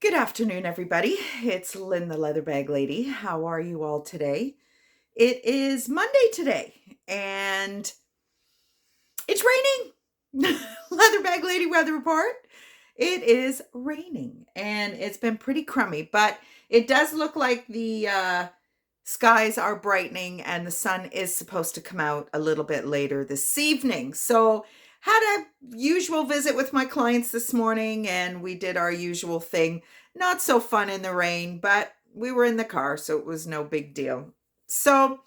Good afternoon, everybody. It's Lynn, the Leather Bag Lady. How are you all today? It is Monday today, and it's raining. Leather Bag Lady weather report. It is raining, and it's been pretty crummy, but it does look like the skies are brightening, and the sun is supposed to come out a little bit later this evening. So, had a usual visit with my clients this morning, and we did our usual thing. Not so fun in the rain, but we were in the car, so it was no big deal. So,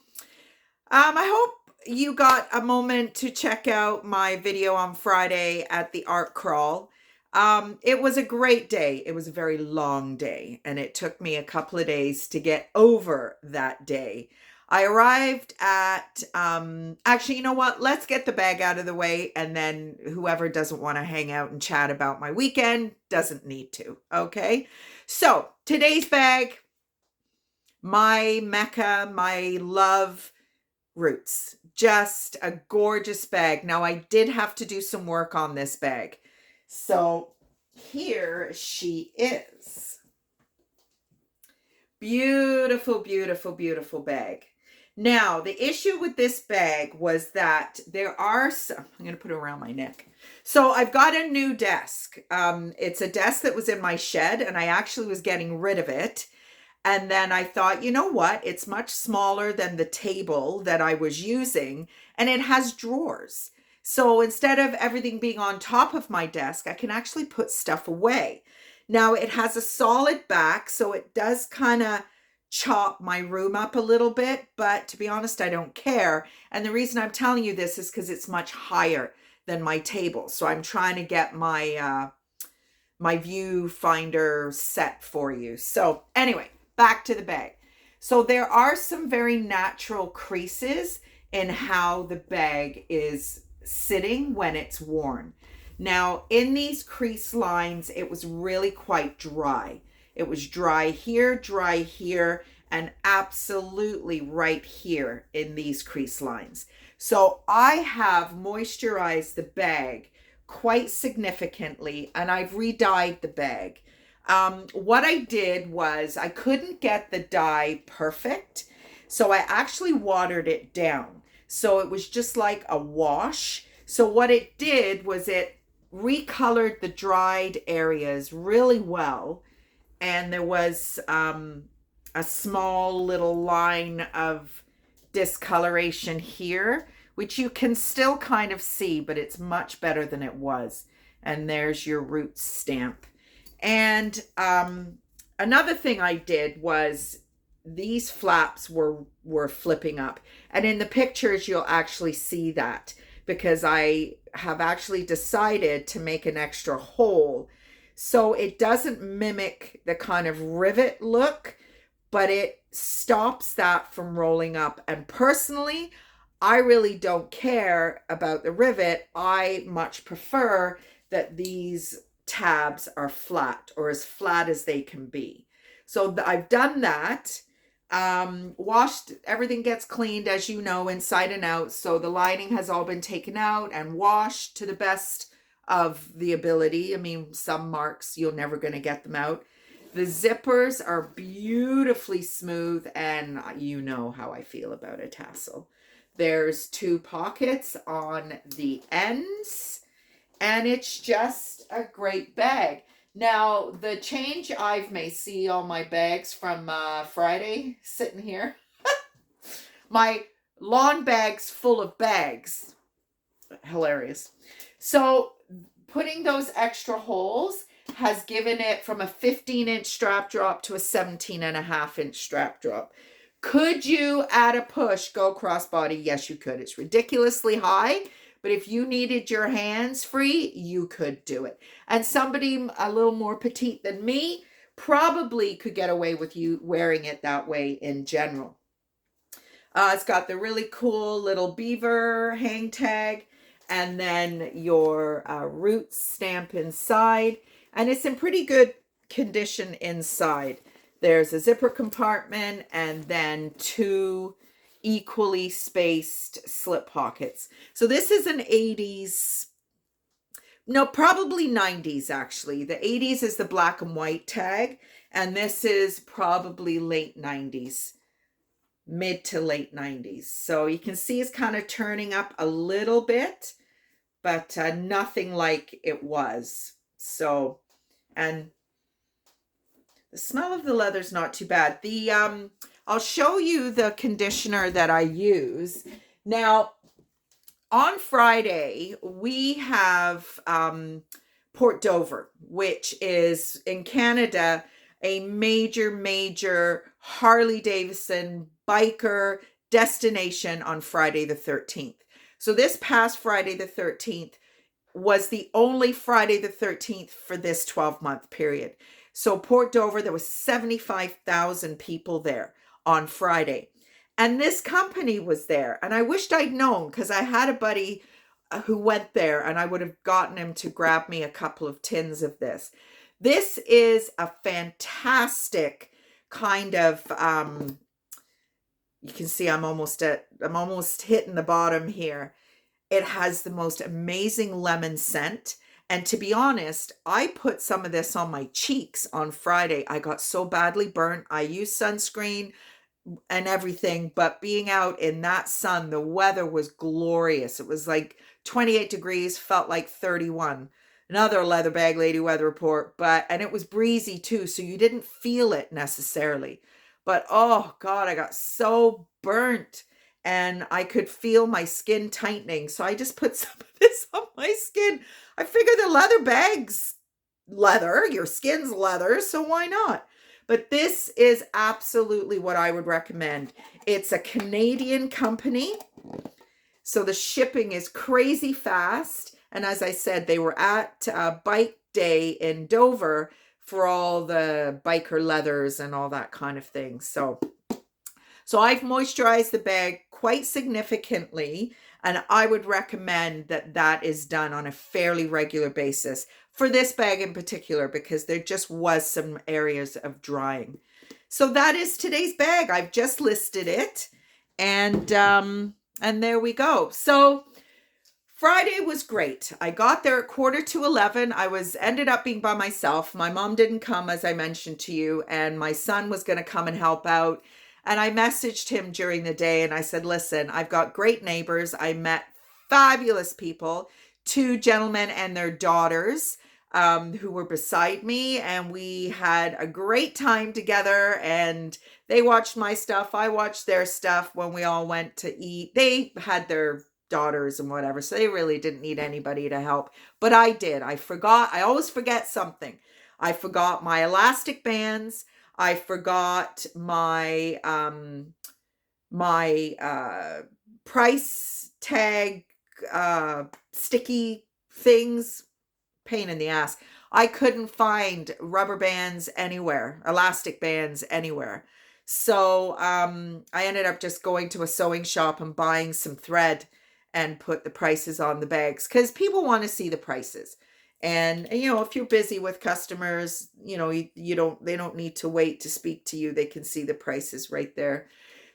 I hope you got a moment to check out my video on Friday at the art crawl. It was a great day. It was a very long day, and it took me a couple of days to get over that day. I arrived at, actually, you know what? Let's get the bag out of the way, and then whoever doesn't want to hang out and chat about my weekend doesn't need to, okay? So, today's bag, my Mecca, my love, Roots. Just a gorgeous bag. Now, I did have to do some work on this bag. So here she is. Beautiful, beautiful, beautiful bag. Now, the issue with this bag was that there are some, I'm going to put it around my neck. So I've got a new desk. It's a desk that was in my shed, and I actually was getting rid of it. And then I thought, you know what? It's much smaller than the table that I was using, and it has drawers. So instead of everything being on top of my desk, I can actually put stuff away. Now it has a solid back, so it does kind of chop my room up a little bit, but to be honest, I don't care. And the reason I'm telling you this is because it's much higher than my table. So I'm trying to get my my viewfinder set for you. So anyway, back to the bag. So there are some very natural creases in how the bag is sitting when it's worn. Now, in these crease lines, it was really quite dry. It was dry here, and absolutely right here in these crease lines. So I have moisturized the bag quite significantly, and I've re-dyed the bag. What I did was I couldn't get the dye perfect, so I actually watered it down. So it was just like a wash. So what it did was it recolored the dried areas really well, and there was a small little line of discoloration here, which you can still kind of see, but it's much better than it was. And there's your Roots stamp. And another thing I did was these flaps were flipping up. And in the pictures, you'll actually see that because I have actually decided to make an extra hole. So it doesn't mimic the kind of rivet look, but it stops that from rolling up. And personally, I really don't care about the rivet. I much prefer that these tabs are flat, or as flat as they can be. So I've done that. Washed, everything gets cleaned, as you know, inside and out. So the lining has all been taken out and washed to the best of the ability. I mean, some marks, you're never going to get them out. The zippers are beautifully smooth, and you know how I feel about a tassel. There's 2 pockets on the ends, and it's just a great bag. Now, the change I've made, see all my bags from Friday sitting here. My lawn bag's full of bags. Hilarious. So putting those extra holes has given it from a 15-inch strap drop to a 17.5-inch strap drop. Could you, at a push, go crossbody? Yes, you could. It's ridiculously high, but if you needed your hands free, you could do it. And somebody a little more petite than me probably could get away with you wearing it that way in general. It's got the really cool little beaver hang tag, and then your Roots stamp inside. And it's in pretty good condition inside. There's a zipper compartment and then 2 equally spaced slip pockets. So this is an 80s No, probably 90s actually. The 80s is the black and white tag, and this is probably late 90s, mid to late 90s. So you can see it's kind of turning up a little bit, but nothing like it was. So, and the smell of the leather's not too bad. I'll show you the conditioner that I use. Now, on Friday, we have Port Dover, which is in Canada, a major Harley Davidson biker destination on Friday the 13th. So this past Friday the 13th was the only Friday the 13th for this 12-month period. So Port Dover, there was 75,000 people there on Friday. And this company was there. And I wished I'd known, because I had a buddy who went there, and I would have gotten him to grab me a couple of tins of this. This is a fantastic kind of, you can see I'm almost hitting the bottom here. It has the most amazing lemon scent. And to be honest, I put some of this on my cheeks on Friday. I got so badly burnt. I used sunscreen and everything, but being out in that sun, the weather was glorious. It was like 28 degrees, felt like 31. Another leather bag lady weather report, and it was breezy too, so you didn't feel it necessarily. But oh God, I got so burnt and I could feel my skin tightening. So I just put some of this on my skin. I figured the leather bag's leather, your skin's leather, so why not? But this is absolutely what I would recommend. It's a Canadian company, so the shipping is crazy fast. And as I said, they were at Bike Day in Dover for all the biker leathers and all that kind of thing. So I've moisturized the bag quite significantly, and I would recommend that is done on a fairly regular basis for this bag in particular, because there just was some areas of drying. So that is today's bag. I've just listed it, and there we go. So Friday was great. I got there at 11:15. I ended up being by myself. My mom didn't come, as I mentioned to you, and my son was going to come and help out. And I messaged him during the day and I said, listen, I've got great neighbors. I met fabulous people, 2 gentlemen and their daughters who were beside me. And we had a great time together, and they watched my stuff. I watched their stuff when we all went to eat. They had their daughters and whatever, so they really didn't need anybody to help. But I did. I always forget something. I forgot my elastic bands. I forgot my price tag sticky things. Pain in the ass. I couldn't find rubber bands anywhere, elastic bands anywhere. So I ended up just going to a sewing shop and buying some thread and put the prices on the bags, because people want to see the prices. And if you're busy with customers, they don't need to wait to speak to you. They can see the prices right there.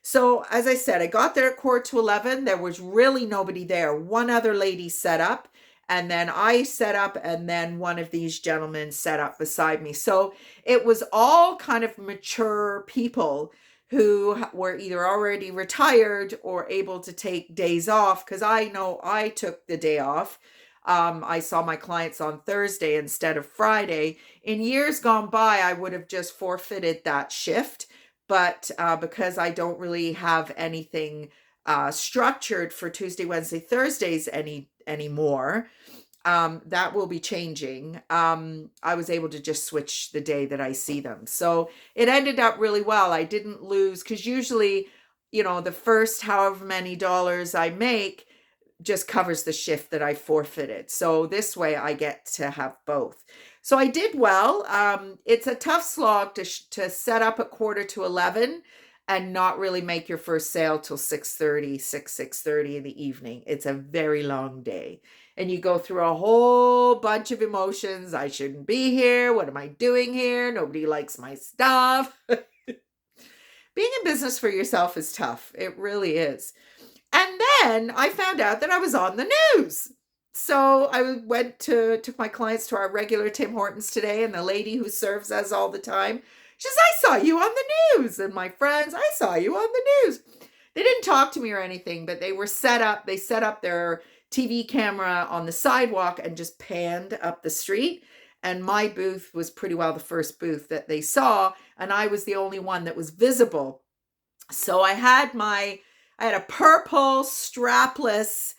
So as I said, I got there at 11:15. There was really nobody there. One other lady set up, and then I set up, and then one of these gentlemen set up beside me. So it was all kind of mature people who were either already retired or able to take days off, because I know I took the day off. I saw my clients on Thursday instead of Friday. In years gone by, I would have just forfeited that shift. But because I don't really have anything structured for Tuesday, Wednesday, Thursdays anymore, that will be changing. I was able to just switch the day that I see them. So it ended up really well. I didn't lose, because usually, the first however many dollars I make just covers the shift that I forfeited. So this way I get to have both. So I did well. It's a tough slog to set up at 11:15 and not really make your first sale till 6:30 in the evening. It's a very long day. And you go through a whole bunch of emotions. I shouldn't be here. What am I doing here? Nobody likes my stuff. Being in business for yourself is tough. It really is. And then I found out that I was on the news. So I took my clients to our regular Tim Hortons today, and the lady who serves us all the time, she says, I saw you on the news. And my friends, I saw you on the news. They didn't talk to me or anything, but they were set up. They set up their TV camera on the sidewalk and just panned up the street. And my booth was pretty well the first booth that they saw, and I was the only one that was visible. So I had a purple strapless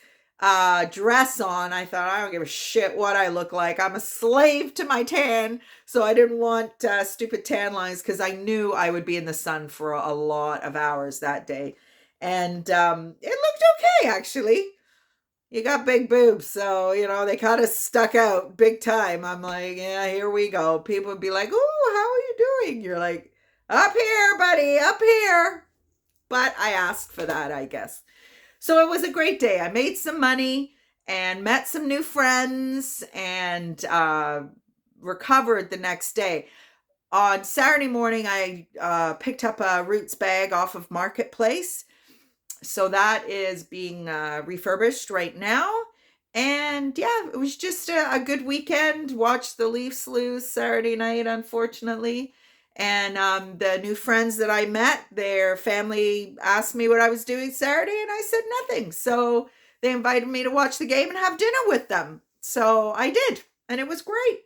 dress on. I thought, I don't give a shit what I look like. I'm a slave to my tan. So I didn't want stupid tan lines, because I knew I would be in the sun for a lot of hours that day. And it looked okay, actually. You got big boobs, so, they kind of stuck out big time. I'm like, yeah, here we go. People would be like, ooh, how are you doing? You're like, up here, buddy, up here. But I asked for that, I guess. So it was a great day. I made some money and met some new friends, and recovered the next day. On Saturday morning, I picked up a Roots bag off of Marketplace. So that is being refurbished right now. And yeah, it was just a good weekend. Watched the Leafs lose Saturday night, unfortunately. And the new friends that I met, their family asked me what I was doing Saturday, and I said nothing. So they invited me to watch the game and have dinner with them. So I did, and it was great.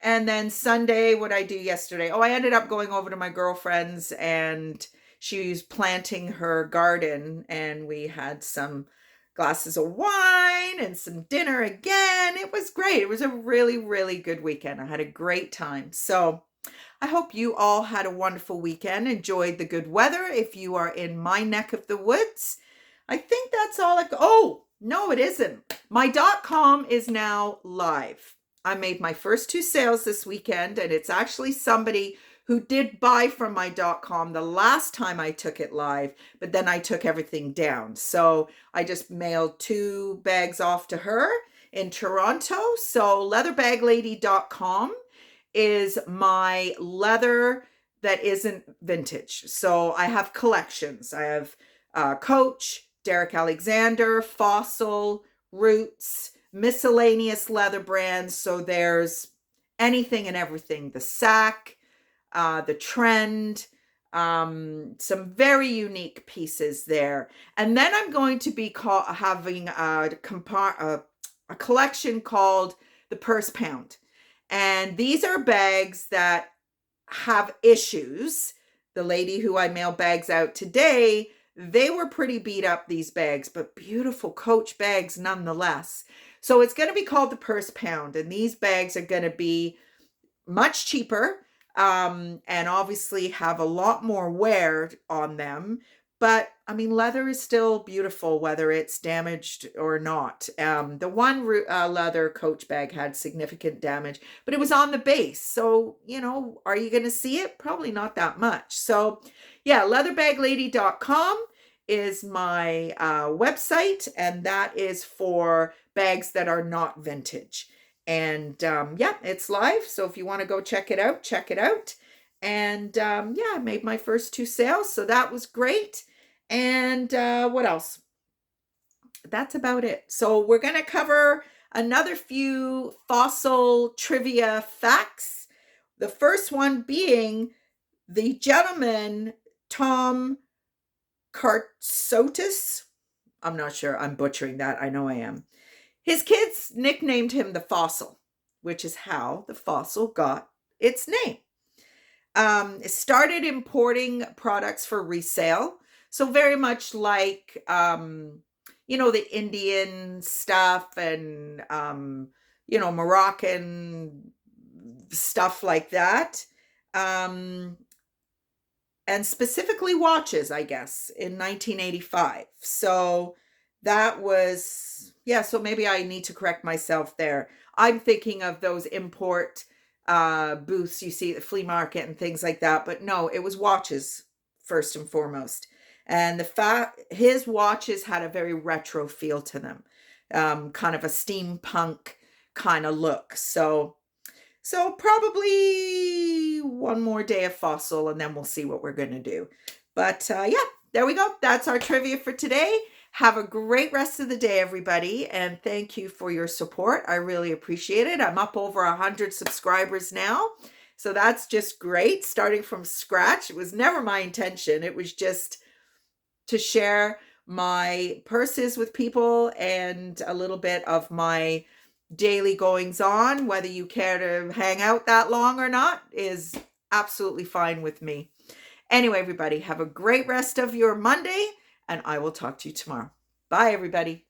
And then Sunday, what I do yesterday? Oh, I ended up going over to my girlfriend's, and she was planting her garden, and we had some glasses of wine and some dinner again. It was great. It was a really, really good weekend. I had a great time. So I hope you all had a wonderful weekend, enjoyed the good weather. If you are in my neck of the woods, I think that's all. Oh, no, it isn't. My .com is now live. I made my first 2 sales this weekend, and it's actually somebody who did buy from my .com the last time I took it live, but then I took everything down. So I just mailed 2 bags off to her in Toronto. So leatherbagLady.com is my leather that isn't vintage. So I have collections. I have Coach, Derek Alexander, Fossil, Roots, miscellaneous leather brands. So there's anything and everything. The Sack, the Trend, some very unique pieces there. And then I'm going to be having a collection called the Purse Pound. And these are bags that have issues. The lady who I mailed bags out today, they were pretty beat up, these bags, but beautiful Coach bags nonetheless. So it's going to be called the Purse Pound, and these bags are going to be much cheaper, and obviously have a lot more wear on them. But I mean, leather is still beautiful, whether it's damaged or not. The one leather Coach bag had significant damage, but it was on the base. So, are you going to see it? Probably not that much. So yeah, leatherbagLady.com is my website, and that is for bags that are not vintage. And yeah, it's live. So if you want to go check it out, check it out. And yeah, I made my first 2 sales. So that was great. And what else? That's about it. So we're going to cover another few fossil trivia facts. The first one being the gentleman, Tom Kartsotis. I'm not sure. I'm butchering that. I know I am. His kids nicknamed him the Fossil, which is how the Fossil got its name. It started importing products for resale. So very much like, the Indian stuff and, Moroccan stuff like that. And specifically watches, I guess, in 1985. So that was, so maybe I need to correct myself there. I'm thinking of those import booths you see at the flea market and things like that. But no, it was watches first and foremost. And his watches had a very retro feel to them, kind of a steampunk kind of look. So probably one more day of Fossil, and then we'll see what we're going to do. But yeah, there we go. That's our trivia for today. Have a great rest of the day, everybody. And thank you for your support. I really appreciate it. I'm up over 100 subscribers now. So that's just great. Starting from scratch. It was never my intention. It was just to share my purses with people and a little bit of my daily goings on. Whether you care to hang out that long or not is absolutely fine with me. Anyway, everybody, have a great rest of your Monday, and I will talk to you tomorrow. Bye, everybody.